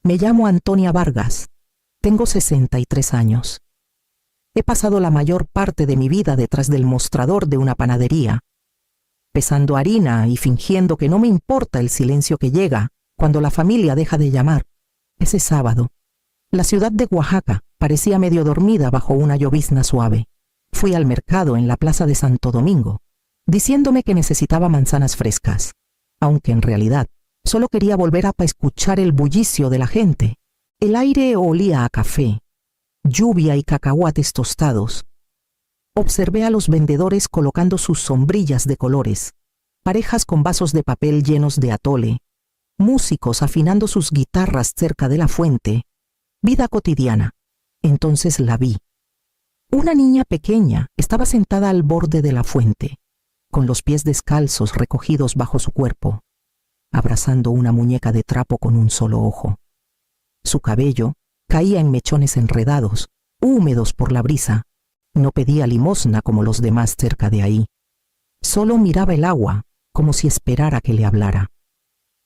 Me llamo Antonia Vargas. Tengo 63 años. He pasado la mayor parte de mi vida detrás del mostrador de una panadería, pesando harina y fingiendo que no me importa el silencio que llega cuando la familia deja de llamar. Ese sábado, la ciudad de Oaxaca parecía medio dormida bajo una llovizna suave. Fui al mercado en la plaza de Santo Domingo, diciéndome que necesitaba manzanas frescas, aunque en realidad solo quería volver a escuchar el bullicio de la gente. El aire olía a café, lluvia y cacahuates tostados. Observé a los vendedores colocando sus sombrillas de colores, parejas con vasos de papel llenos de atole, músicos afinando sus guitarras cerca de la fuente. Vida cotidiana. Entonces la vi. Una niña pequeña estaba sentada al borde de la fuente, con los pies descalzos recogidos bajo su cuerpo, abrazando una muñeca de trapo con un solo ojo. Su cabello caía en mechones enredados, húmedos por la brisa. No pedía limosna como los demás cerca de ahí. Solo miraba el agua, como si esperara que le hablara.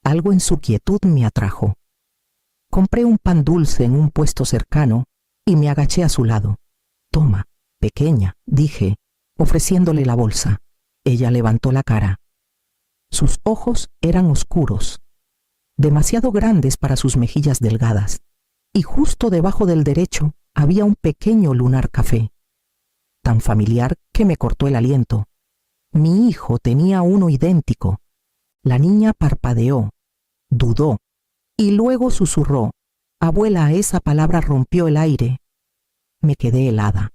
Algo en su quietud me atrajo. Compré un pan dulce en un puesto cercano y me agaché a su lado. «Toma, pequeña», dije, ofreciéndole la bolsa. Ella levantó la cara. Sus ojos eran oscuros, demasiado grandes para sus mejillas delgadas, y justo debajo del derecho había un pequeño lunar café, tan familiar que me cortó el aliento. Mi hijo tenía uno idéntico. La niña parpadeó, dudó, y luego susurró. «Abuela», esa palabra rompió el aire. Me quedé helada.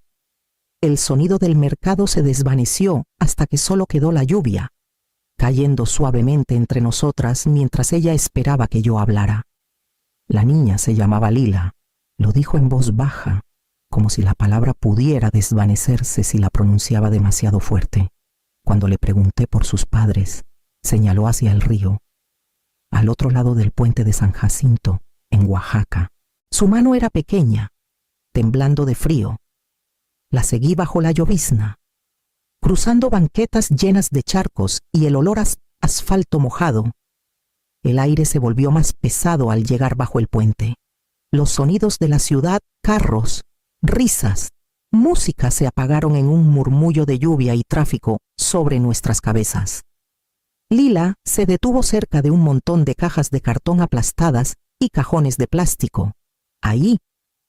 El sonido del mercado se desvaneció hasta que solo quedó la lluvia, cayendo suavemente entre nosotras mientras ella esperaba que yo hablara. La niña se llamaba Lila. Lo dijo en voz baja, como si la palabra pudiera desvanecerse si la pronunciaba demasiado fuerte. Cuando le pregunté por sus padres, señaló hacia el río, al otro lado del puente de San Jacinto, en Oaxaca. Su mano era pequeña, temblando de frío. La seguí bajo la llovizna, cruzando banquetas llenas de charcos y el olor a asfalto mojado. El aire se volvió más pesado al llegar bajo el puente. Los sonidos de la ciudad, carros, risas, música se apagaron en un murmullo de lluvia y tráfico sobre nuestras cabezas. Lila se detuvo cerca de un montón de cajas de cartón aplastadas y cajones de plástico. Ahí,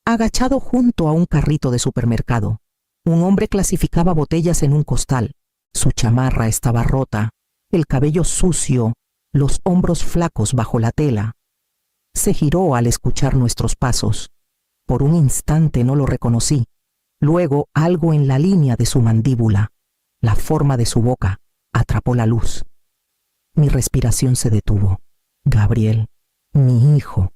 agachado junto a un carrito de supermercado, un hombre clasificaba botellas en un costal. Su chamarra estaba rota, el cabello sucio, los hombros flacos bajo la tela. Se giró al escuchar nuestros pasos. Por un instante no lo reconocí. Luego algo en la línea de su mandíbula, la forma de su boca, atrapó la luz. Mi respiración se detuvo. Gabriel, mi hijo.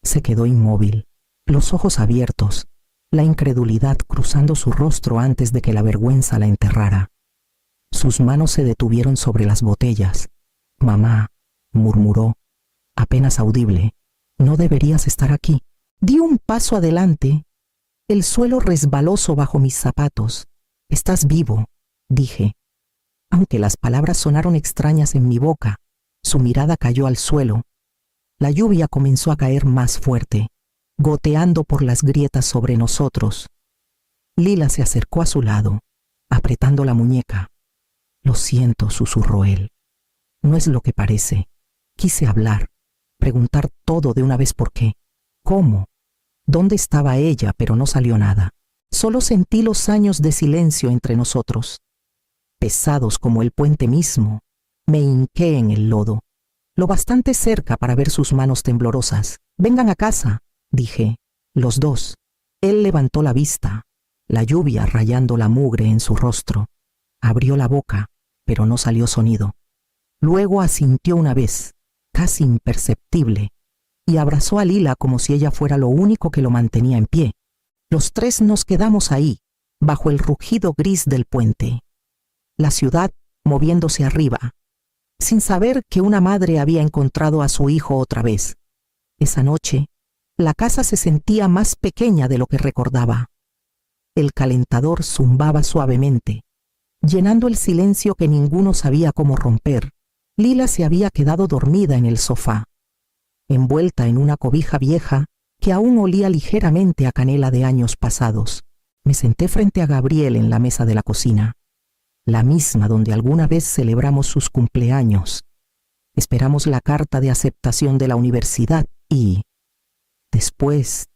Se quedó inmóvil, los ojos abiertos, la incredulidad cruzando su rostro antes de que la vergüenza la enterrara. Sus manos se detuvieron sobre las botellas. «Mamá», murmuró, apenas audible, «no deberías estar aquí». Di un paso adelante. El suelo resbalóso bajo mis zapatos. «Estás vivo», dije. Aunque las palabras sonaron extrañas en mi boca, su mirada cayó al suelo. La lluvia comenzó a caer más fuerte, goteando por las grietas sobre nosotros. Lila se acercó a su lado, apretando la muñeca. «Lo siento», susurró él. «No es lo que parece. Quise hablar, preguntar todo de una vez por qué, cómo, dónde estaba ella, pero no salió nada. Solo sentí los años de silencio entre nosotros. Pesados como el puente mismo, me hinqué en el lodo, lo bastante cerca para ver sus manos temblorosas. «Vengan a casa», dije, «los dos». Él levantó la vista, la lluvia rayando la mugre en su rostro. Abrió la boca, pero no salió sonido. Luego asintió una vez, casi imperceptible, y abrazó a Lila como si ella fuera lo único que lo mantenía en pie. Los tres nos quedamos ahí, bajo el rugido gris del puente. La ciudad moviéndose arriba, sin saber que una madre había encontrado a su hijo otra vez. Esa noche, la casa se sentía más pequeña de lo que recordaba. El calentador zumbaba suavemente, llenando el silencio que ninguno sabía cómo romper. Lila se había quedado dormida en el sofá. envuelta en una cobija vieja que aún olía ligeramente a canela de años pasados. Me senté frente a Gabriel en la mesa de la cocina, la misma donde alguna vez celebramos sus cumpleaños. Esperamos la carta de aceptación de la universidad y, después,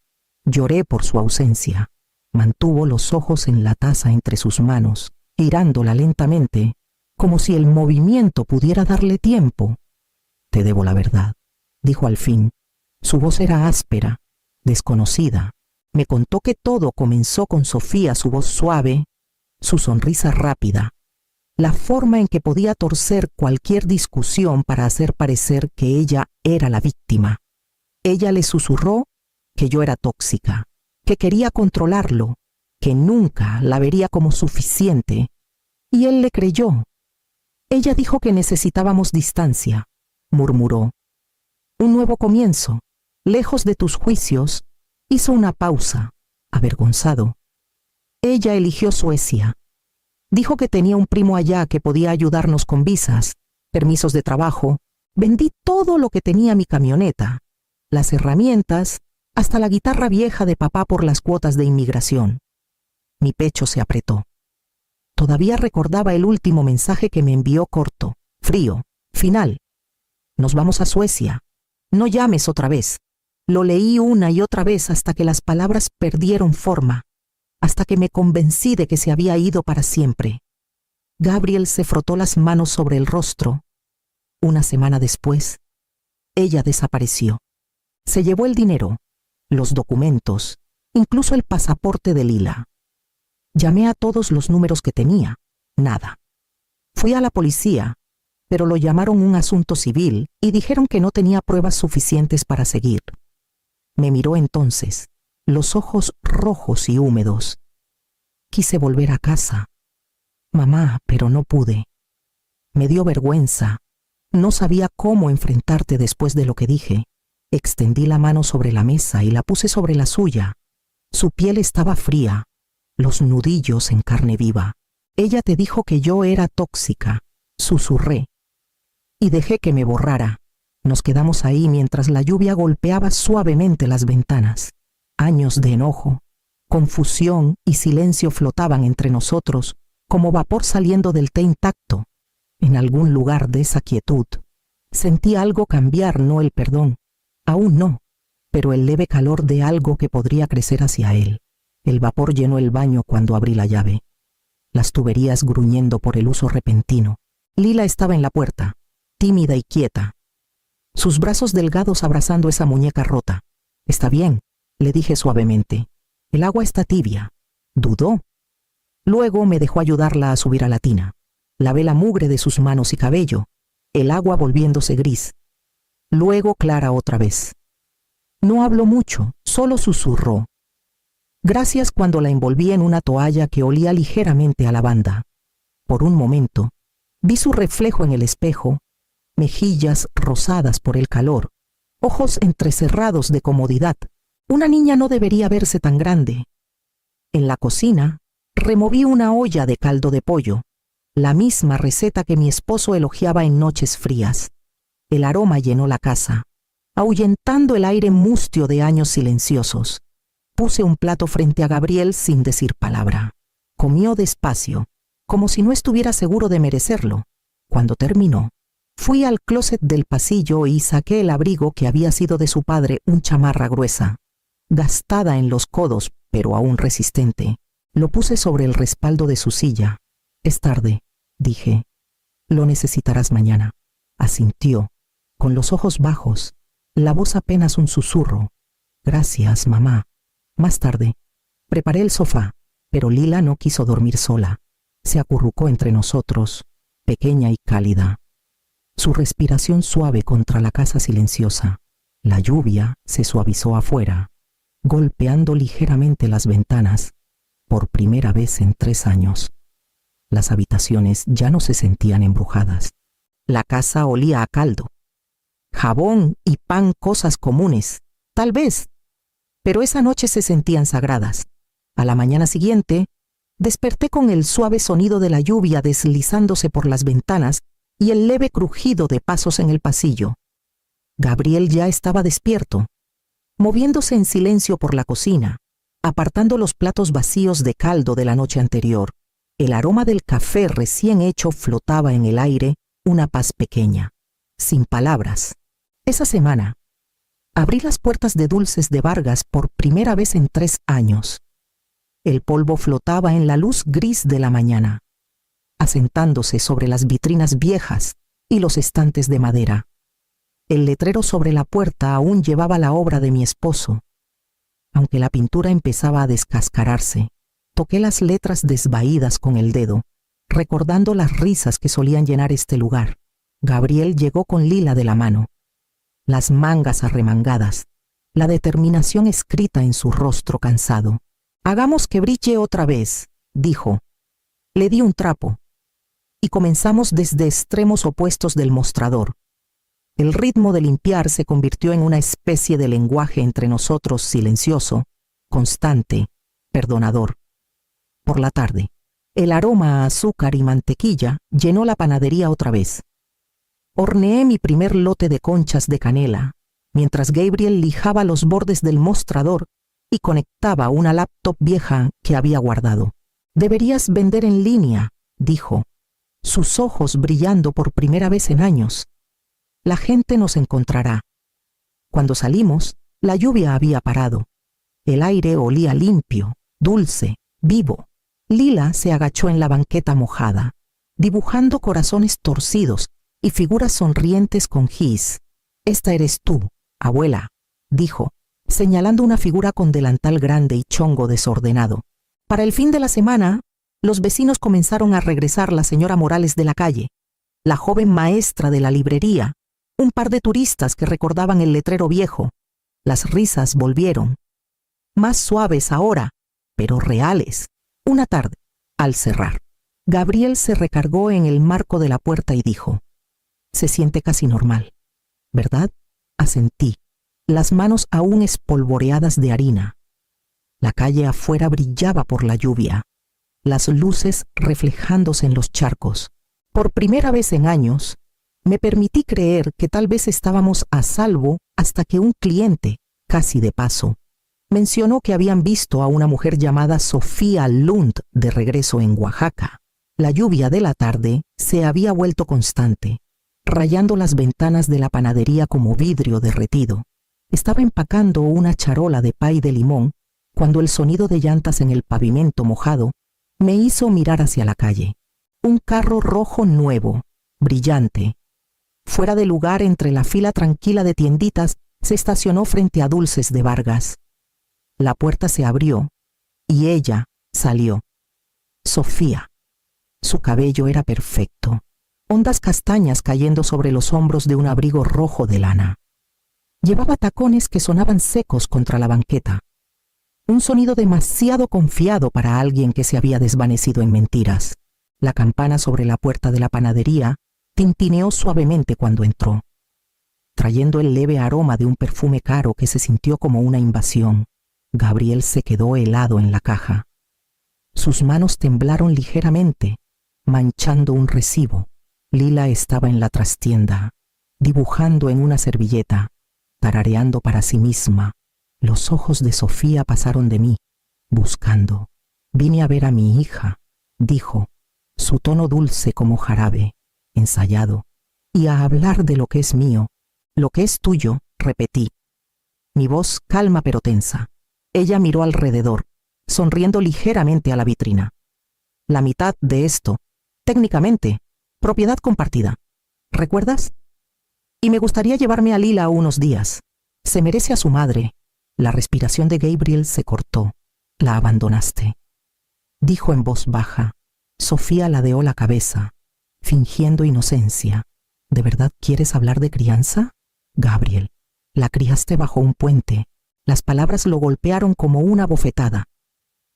lloré por su ausencia. Mantuvo los ojos en la taza entre sus manos, girándola lentamente, como si el movimiento pudiera darle tiempo. «Te debo la verdad», dijo al fin. Su voz era áspera, desconocida. Me contó que todo comenzó con Sofía, su voz suave, su sonrisa rápida, la forma en que podía torcer cualquier discusión para hacer parecer que ella era la víctima. Ella le susurró que yo era tóxica, que quería controlarlo, que nunca la vería como suficiente, y él le creyó. Ella dijo que necesitábamos distancia, murmuró. Un nuevo comienzo, lejos de tus juicios. Hizo una pausa, avergonzado. Ella eligió Suecia. Dijo que tenía un primo allá que podía ayudarnos con visas, permisos de trabajo. Vendí todo lo que tenía mi camioneta, las herramientas, hasta la guitarra vieja de papá por las cuotas de inmigración. Mi pecho se apretó. Todavía recordaba el último mensaje que me envió corto, frío, final. Nos vamos a Suecia. No llames otra vez. Lo leí una y otra vez hasta que las palabras perdieron forma, hasta que me convencí de que se había ido para siempre. Gabriel se frotó las manos sobre el rostro. Una semana después, ella desapareció. Se llevó el dinero, los documentos, incluso el pasaporte de Lila. Llamé a todos los números que tenía. Nada. Fui a la policía, pero lo llamaron un asunto civil y dijeron que no tenía pruebas suficientes para seguir. Me miró entonces, los ojos rojos y húmedos. Quise volver a casa. Mamá, pero no pude. Me dio vergüenza. No sabía cómo enfrentarte después de lo que dije. Extendí la mano sobre la mesa y la puse sobre la suya. Su piel estaba fría, los nudillos en carne viva. Ella te dijo que yo era tóxica, susurré. Y dejé que me borrara. Nos quedamos ahí mientras la lluvia golpeaba suavemente las ventanas. Años de enojo, confusión y silencio flotaban entre nosotros como vapor saliendo del té intacto. En algún lugar de esa quietud, sentí algo cambiar, no el perdón. Aún no, pero el leve calor de algo que podría crecer hacia él. El vapor llenó el baño cuando abrí la llave. Las tuberías gruñendo por el uso repentino. Lila estaba en la puerta, tímida y quieta, sus brazos delgados abrazando esa muñeca rota. «Está bien», le dije suavemente. «El agua está tibia». Dudó. Luego me dejó ayudarla a subir a la tina. Lavé la mugre de sus manos y cabello, el agua volviéndose gris. Luego clara otra vez. No habló mucho, solo susurró. Gracias cuando la envolví en una toalla que olía ligeramente a lavanda. Por un momento, vi su reflejo en el espejo, mejillas rosadas por el calor, ojos entrecerrados de comodidad. Una niña no debería verse tan grande. En la cocina, removí una olla de caldo de pollo, la misma receta que mi esposo elogiaba en noches frías. El aroma llenó la casa, ahuyentando el aire mustio de años silenciosos. Puse un plato frente a Gabriel sin decir palabra. Comió despacio, como si no estuviera seguro de merecerlo. Cuando terminó, fui al closet del pasillo y saqué el abrigo que había sido de su padre, un chamarra gruesa, gastada en los codos, pero aún resistente. Lo puse sobre el respaldo de su silla. «Es tarde», dije. «Lo necesitarás mañana». Asintió, con los ojos bajos, la voz apenas un susurro. «Gracias, mamá». Más tarde, preparé el sofá, pero Lila no quiso dormir sola. Se acurrucó entre nosotros, pequeña y cálida. Su respiración suave contra la casa silenciosa. La lluvia se suavizó afuera, golpeando ligeramente las ventanas, por primera vez en 3 años. Las habitaciones ya no se sentían embrujadas. La casa olía a caldo. Jabón y pan, cosas comunes, tal vez, pero esa noche se sentían sagradas. A la mañana siguiente, desperté con el suave sonido de la lluvia deslizándose por las ventanas y el leve crujido de pasos en el pasillo. Gabriel ya estaba despierto, moviéndose en silencio por la cocina, apartando los platos vacíos de caldo de la noche anterior. El aroma del café recién hecho flotaba en el aire, una paz pequeña, sin palabras. Esa semana, abrí las puertas de Dulces de Vargas por primera vez en 3 años. El polvo flotaba en la luz gris de la mañana, asentándose sobre las vitrinas viejas y los estantes de madera. El letrero sobre la puerta aún llevaba la obra de mi esposo. Aunque la pintura empezaba a descascararse, toqué las letras desvaídas con el dedo, recordando las risas que solían llenar este lugar. Gabriel llegó con Lila de la mano, las mangas arremangadas, la determinación escrita en su rostro cansado. «Hagamos que brille otra vez», dijo. Le di un trapo, y comenzamos desde extremos opuestos del mostrador. El ritmo de limpiar se convirtió en una especie de lenguaje entre nosotros, silencioso, constante, perdonador. Por la tarde, el aroma a azúcar y mantequilla llenó la panadería otra vez. Horneé mi primer lote de conchas de canela, mientras Gabriel lijaba los bordes del mostrador y conectaba una laptop vieja que había guardado. «Deberías vender en línea», dijo, sus ojos brillando por primera vez en años. «La gente nos encontrará». Cuando salimos, la lluvia había parado. El aire olía limpio, dulce, vivo. Lila se agachó en la banqueta mojada, dibujando corazones torcidos y figuras sonrientes con gis. «Esta eres tú, abuela», dijo, señalando una figura con delantal grande y chongo desordenado. Para el fin de la semana, los vecinos comenzaron a regresar: la señora Morales de la calle, la joven maestra de la librería, un par de turistas que recordaban el letrero viejo. Las risas volvieron, más suaves ahora, pero reales. Una tarde, al cerrar, Gabriel se recargó en el marco de la puerta y dijo: «Se siente casi normal, ¿verdad?». Asentí, las manos aún espolvoreadas de harina. La calle afuera brillaba por la lluvia, las luces reflejándose en los charcos. Por primera vez en años, me permití creer que tal vez estábamos a salvo hasta que un cliente, casi de paso, mencionó que habían visto a una mujer llamada Sofía Lund de regreso en Oaxaca. La lluvia de la tarde se había vuelto constante, rayando las ventanas de la panadería como vidrio derretido. Estaba empacando una charola de pay de limón cuando el sonido de llantas en el pavimento mojado me hizo mirar hacia la calle. Un carro rojo nuevo, brillante, fuera de lugar entre la fila tranquila de tienditas, se estacionó frente a Dulces de Vargas. La puerta se abrió y ella salió. Sofía. Su cabello era perfecto, ondas castañas cayendo sobre los hombros de un abrigo rojo de lana. Llevaba tacones que sonaban secos contra la banqueta. Un sonido demasiado confiado para alguien que se había desvanecido en mentiras. La campana sobre la puerta de la panadería tintineó suavemente cuando entró, trayendo el leve aroma de un perfume caro que se sintió como una invasión. Gabriel se quedó helado en la caja. Sus manos temblaron ligeramente, manchando un recibo. Lila estaba en la trastienda, dibujando en una servilleta, tarareando para sí misma. Los ojos de Sofía pasaron de mí, buscando. «Vine a ver a mi hija», dijo, su tono dulce como jarabe, ensayado, «y a hablar de lo que es mío». «Lo que es tuyo», repetí, mi voz calma pero tensa. Ella miró alrededor, sonriendo ligeramente a la vitrina. «La mitad de esto, técnicamente, propiedad compartida. ¿Recuerdas? Y me gustaría llevarme a Lila unos días. Se merece a su madre». La respiración de Gabriel se cortó. «La abandonaste», dijo en voz baja. Sofía ladeó la cabeza, fingiendo inocencia. «¿De verdad quieres hablar de crianza? Gabriel, la criaste bajo un puente». Las palabras lo golpearon como una bofetada.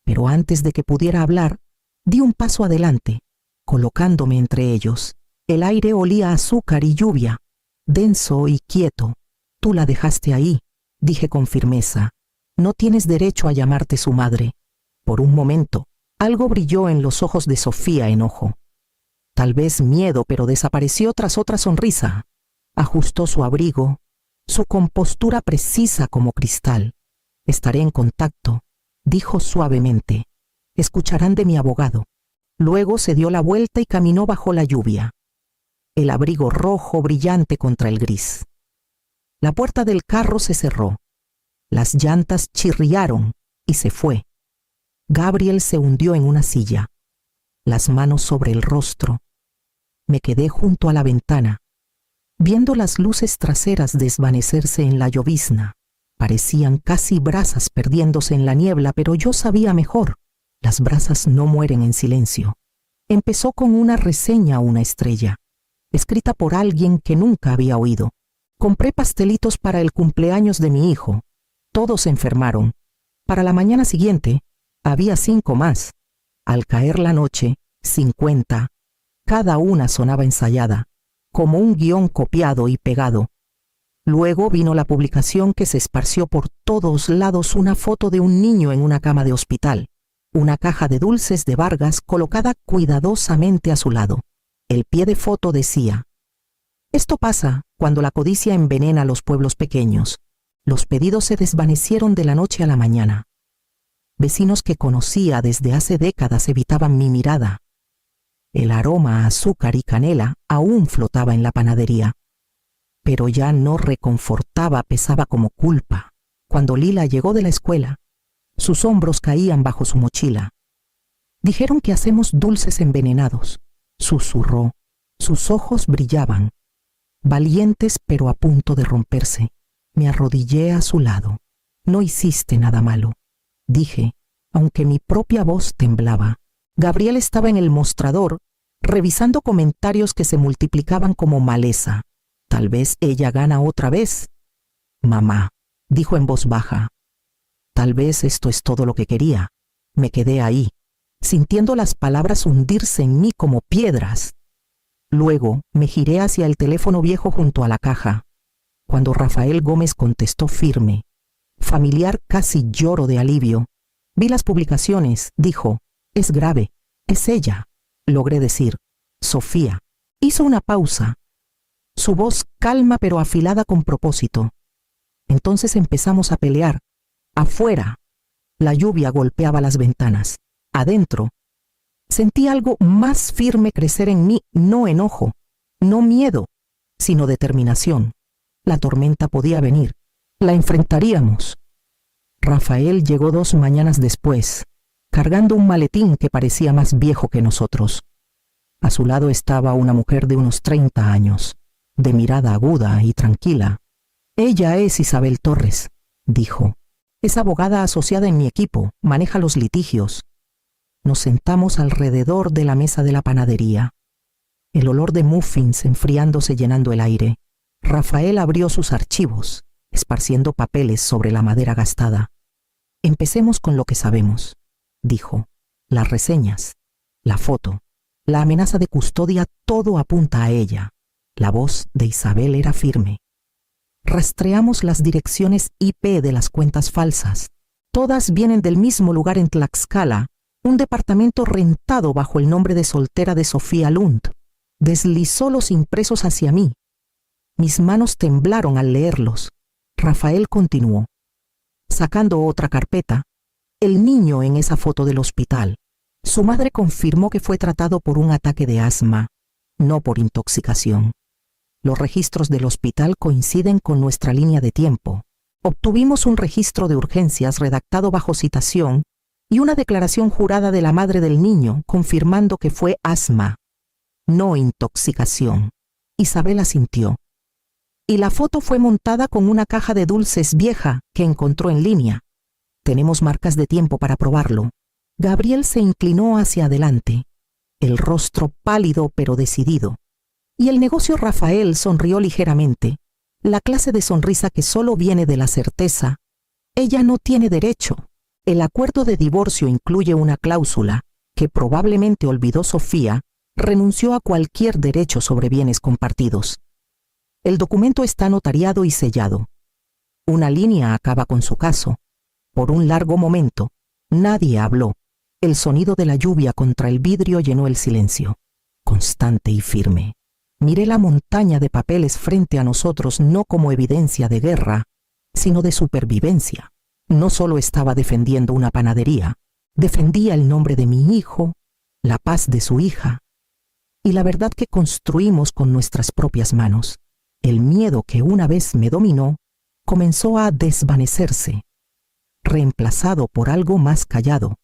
Pero antes de que pudiera hablar, di un paso adelante, colocándome entre ellos. El aire olía a azúcar y lluvia, denso y quieto. «Tú la dejaste ahí», dije con firmeza. «No tienes derecho a llamarte su madre». Por un momento, algo brilló en los ojos de Sofía, enojo. Tal vez miedo, pero desapareció tras otra sonrisa. Ajustó su abrigo, Su compostura precisa como cristal. Estaré en contacto, dijo suavemente. Escucharán de mi abogado. Luego se dio la vuelta y caminó bajo la lluvia. El abrigo rojo brillante contra el gris. La puerta del carro se cerró. Las llantas chirriaron y se fue. Gabriel se hundió en una silla, las manos sobre el rostro. Me quedé junto a la ventana, viendo las luces traseras desvanecerse en la llovizna. Parecían casi brasas perdiéndose en la niebla, pero yo sabía mejor. Las brasas no mueren en silencio. Empezó con una reseña a una estrella, escrita por alguien que nunca había oído. Compré pastelitos para el cumpleaños de mi hijo. Todos se enfermaron. Para la mañana siguiente, había 5 más. Al caer la noche, 50. Cada una sonaba ensayada, como un guión copiado y pegado. Luego vino la publicación que se esparció por todos lados, una foto de un niño en una cama de hospital, una caja de dulces de Vargas colocada cuidadosamente a su lado. El pie de foto decía: esto pasa cuando la codicia envenena a los pueblos pequeños. Los pedidos se desvanecieron de la noche a la mañana. Vecinos que conocía desde hace décadas evitaban mi mirada. El aroma a azúcar y canela aún flotaba en la panadería. Pero ya no reconfortaba, pesaba como culpa. Cuando Lila llegó de la escuela, sus hombros caían bajo su mochila. Dijeron que hacemos dulces envenenados, susurró. Sus ojos brillaban, valientes pero a punto de romperse. Me arrodillé a su lado. No hiciste nada malo, dije, aunque mi propia voz temblaba. Gabriel estaba en el mostrador, revisando comentarios que se multiplicaban como maleza. Tal vez ella gana otra vez. Mamá, dijo en voz baja. Tal vez esto es todo lo que quería. Me quedé ahí, sintiendo las palabras hundirse en mí como piedras. Luego me giré hacia el teléfono viejo junto a la caja. Cuando Rafael Gómez contestó firme, familiar, casi lloro de alivio. Vi las publicaciones, dijo. Es grave, es ella. Logré decir, Sofía. Hizo una pausa. Su voz calma pero afilada con propósito. Entonces empezamos a pelear. Afuera, la lluvia golpeaba las ventanas. Adentro, sentí algo más firme crecer en mí, no enojo, no miedo, sino determinación. La tormenta podía venir. La enfrentaríamos. Rafael llegó 2 mañanas después, cargando un maletín que parecía más viejo que nosotros. A su lado estaba una mujer de unos 30 años, de mirada aguda y tranquila. Ella es Isabel Torres, dijo. Es abogada asociada en mi equipo, maneja los litigios. Nos sentamos alrededor de la mesa de la panadería. El olor de muffins enfriándose llenando el aire. Rafael abrió sus archivos, esparciendo papeles sobre la madera gastada. Empecemos con lo que sabemos, dijo. Las reseñas, la foto, la amenaza de custodia, todo apunta a ella. La voz de Isabel era firme. Rastreamos las direcciones IP de las cuentas falsas. Todas vienen del mismo lugar en Tlaxcala, un departamento rentado bajo el nombre de soltera de Sofía Lund. Deslizó los impresos hacia mí. Mis manos temblaron al leerlos. Rafael continuó. Sacando otra carpeta, el niño en esa foto del hospital. Su madre confirmó que fue tratado por un ataque de asma, no por intoxicación. Los registros del hospital coinciden con nuestra línea de tiempo. Obtuvimos un registro de urgencias redactado bajo citación y una declaración jurada de la madre del niño confirmando que fue asma, no intoxicación. Isabel asintió. Y la foto fue montada con una caja de dulces vieja que encontró en línea. Tenemos marcas de tiempo para probarlo. Gabriel se inclinó hacia adelante, el rostro pálido pero decidido. Y el negocio Rafael sonrió ligeramente, la clase de sonrisa que solo viene de la certeza. Ella no tiene derecho. El acuerdo de divorcio incluye una cláusula que probablemente olvidó Sofía, renunció a cualquier derecho sobre bienes compartidos. El documento está notariado y sellado. Una línea acaba con su caso. Por un largo momento, nadie habló. El sonido de la lluvia contra el vidrio llenó el silencio, constante y firme. Miré la montaña de papeles frente a nosotros no como evidencia de guerra, sino de supervivencia. No solo estaba defendiendo una panadería, defendía el nombre de mi hijo, la paz de su hija y la verdad que construimos con nuestras propias manos. El miedo que una vez me dominó comenzó a desvanecerse, reemplazado por algo más callado,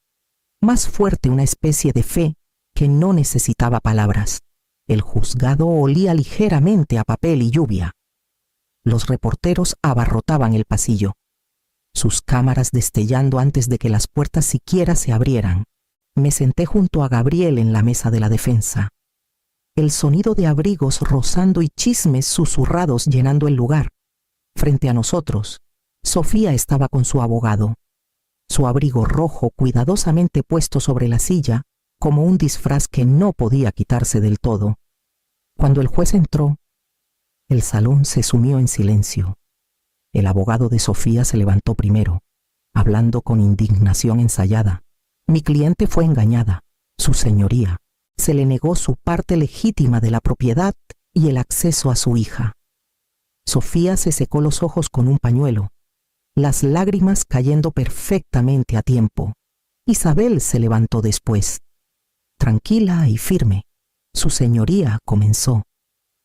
más fuerte, una especie de fe que no necesitaba palabras. El juzgado olía ligeramente a papel y lluvia. Los reporteros abarrotaban el pasillo, sus cámaras destellando antes de que las puertas siquiera se abrieran. Me senté junto a Gabriel en la mesa de la defensa. El sonido de abrigos rozando y chismes susurrados llenando el lugar. Frente a nosotros, Sofía estaba con su abogado, su abrigo rojo cuidadosamente puesto sobre la silla, como un disfraz que no podía quitarse del todo. Cuando el juez entró, el salón se sumió en silencio. El abogado de Sofía se levantó primero, hablando con indignación ensayada. Mi cliente fue engañada, su señoría. Se le negó su parte legítima de la propiedad y el acceso a su hija. Sofía se secó los ojos con un pañuelo, las lágrimas cayendo perfectamente a tiempo. Isabel se levantó después, tranquila y firme. Su señoría comenzó.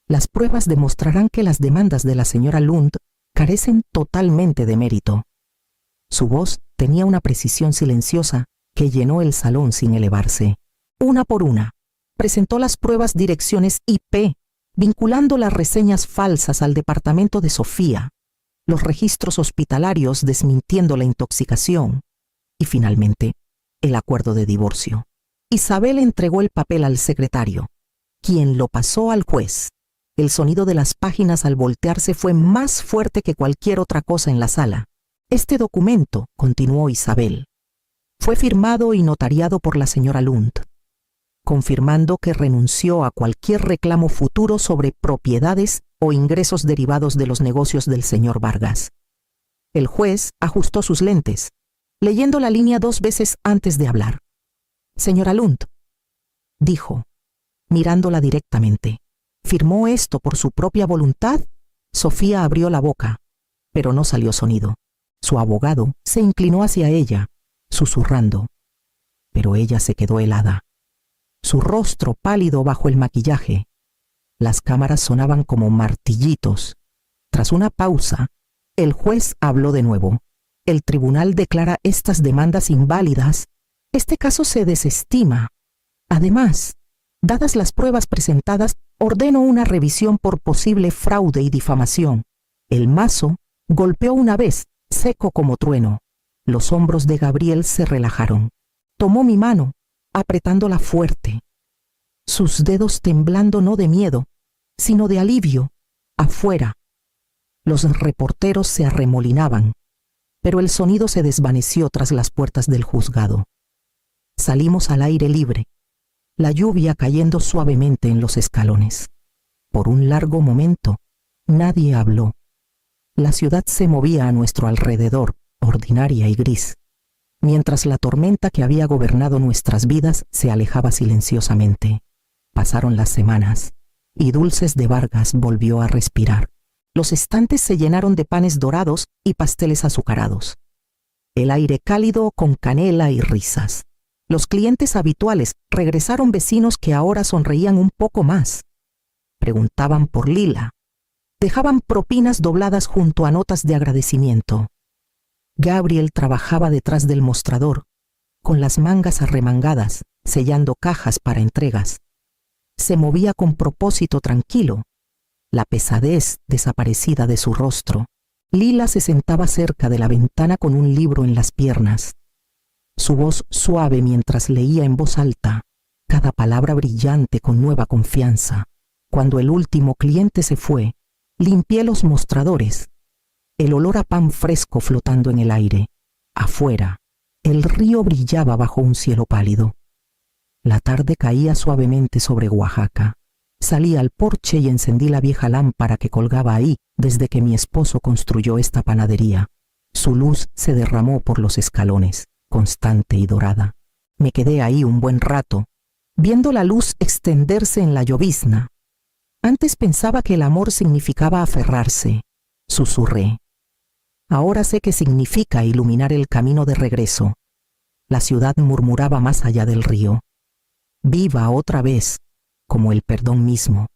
Las pruebas demostrarán que las demandas de la señora Lund carecen totalmente de mérito. Su voz tenía una precisión silenciosa que llenó el salón sin elevarse. Una por una, presentó las pruebas direcciones IP, vinculando las reseñas falsas al departamento de Sofía, los registros hospitalarios desmintiendo la intoxicación y finalmente el acuerdo de divorcio. Isabel entregó el papel al secretario, quien lo pasó al juez. El sonido de las páginas al voltearse fue más fuerte que cualquier otra cosa en la sala. Este documento, continuó Isabel, fue firmado y notariado por la señora Lund, confirmando que renunció a cualquier reclamo futuro sobre propiedades o ingresos derivados de los negocios del señor Vargas. El juez ajustó sus lentes, leyendo la línea 2 veces antes de hablar. Señora Lund, dijo, mirándola directamente, ¿firmó esto por su propia voluntad? Sofía abrió la boca, pero no salió sonido. Su abogado se inclinó hacia ella, susurrando, pero ella se quedó helada. Su rostro pálido bajo el maquillaje. Las cámaras sonaban como martillitos. Tras una pausa, el juez habló de nuevo. El tribunal declara estas demandas inválidas. Este caso se desestima. Además, dadas las pruebas presentadas, ordeno una revisión por posible fraude y difamación. El mazo golpeó una vez, seco como trueno. Los hombros de Gabriel se relajaron. Tomó mi mano, apretándola fuerte. Sus dedos temblando no de miedo, sino de alivio. Afuera, los reporteros se arremolinaban, pero el sonido se desvaneció tras las puertas del juzgado. Salimos al aire libre, la lluvia cayendo suavemente en los escalones. Por un largo momento, nadie habló. La ciudad se movía a nuestro alrededor, ordinaria y gris, mientras la tormenta que había gobernado nuestras vidas se alejaba silenciosamente. Pasaron las semanas, y Dulces de Vargas volvió a respirar. Los estantes se llenaron de panes dorados y pasteles azucarados. El aire cálido con canela y risas. Los clientes habituales regresaron, vecinos que ahora sonreían un poco más. Preguntaban por Lila. Dejaban propinas dobladas junto a notas de agradecimiento. Gabriel trabajaba detrás del mostrador, con las mangas arremangadas, sellando cajas para entregas. Se movía con propósito tranquilo, la pesadez desaparecida de su rostro. Lila se sentaba cerca de la ventana con un libro en las piernas. Su voz suave mientras leía en voz alta, cada palabra brillante con nueva confianza. Cuando el último cliente se fue, limpié los mostradores. El olor a pan fresco flotando en el aire. Afuera, el río brillaba bajo un cielo pálido. La tarde caía suavemente sobre Oaxaca. Salí al porche y encendí la vieja lámpara que colgaba ahí desde que mi esposo construyó esta panadería. Su luz se derramó por los escalones, constante y dorada. Me quedé ahí un buen rato, viendo la luz extenderse en la llovizna. Antes pensaba que el amor significaba aferrarse, susurré. Ahora sé que significa iluminar el camino de regreso. La ciudad murmuraba más allá del río. Viva otra vez, como el perdón mismo.